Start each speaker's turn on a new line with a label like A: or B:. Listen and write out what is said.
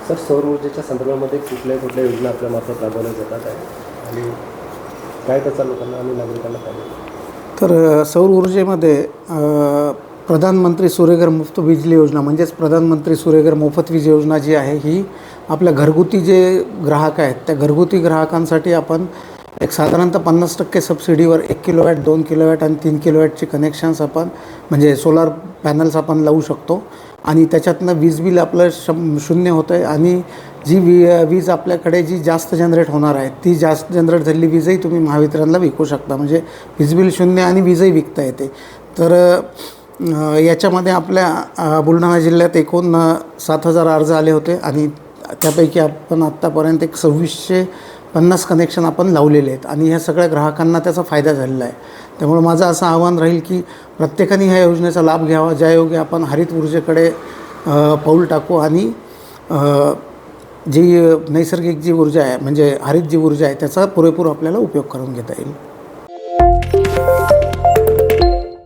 A: Sir, सौर ऊर्जेच्या संदर्भामध्ये कुठल्या कुठल्या योजना आपल्यामार्फत राबवल्या जातात आहे आणि काय त्याचा लोकांना आणि नागरिकांना फायदा होतो?
B: तर सौर ऊर्जेमध्ये प्रधानमंत्री सूर्यघर मुफ्त बिजली योजना म्हणजेच प्रधानमंत्री सूर्यघर मोफत वीज योजना जी आहे ही आपल्या घरगुती जे ग्राहक आहेत त्या घरगुती ग्राहकांसाठी आपण एक साधारणतः 50% सबसिडीवर 1 किलोवॅट 2 किलोवॅट आणि 3 किलोवॅटचे कनेक्शन्स आपण म्हणजे सोलार पॅनल्स आपण लावू शकतो आणि त्याच्यातनं वीज बिल आपलं शून्य होतं आहे आणि जी वीज आपल्याकडे जी जास्त जनरेट होणार आहे ती जास्त जनरेट झालेली वीजही तुम्ही महावितरणला विकू शकता म्हणजे वीज बिल शून्य आणि वीजही विकता येते. तर याच्यामध्ये आपल्या बुलढाणा जिल्ह्यात एकूण 7,000 अर्ज आले होते आणि त्यापैकी आपण आत्तापर्यंत एक 2650 कनेक्शन आपण लावलेले आहेत आणि ह्या सगळ्या ग्राहकांना त्याचा फायदा झालेला आहे. त्यामुळे माझं असं आव्हान राहील की प्रत्येकाने ह्या योजनेचा लाभ घ्यावा ज्यायोगे आपण हरित ऊर्जेकडे पाऊल टाकू आणि जी नैसर्गिक जी ऊर्जा आहे म्हणजे हरित जी ऊर्जा आहे त्याचा पुरेपूर आपल्याला उपयोग करून घेता येईल.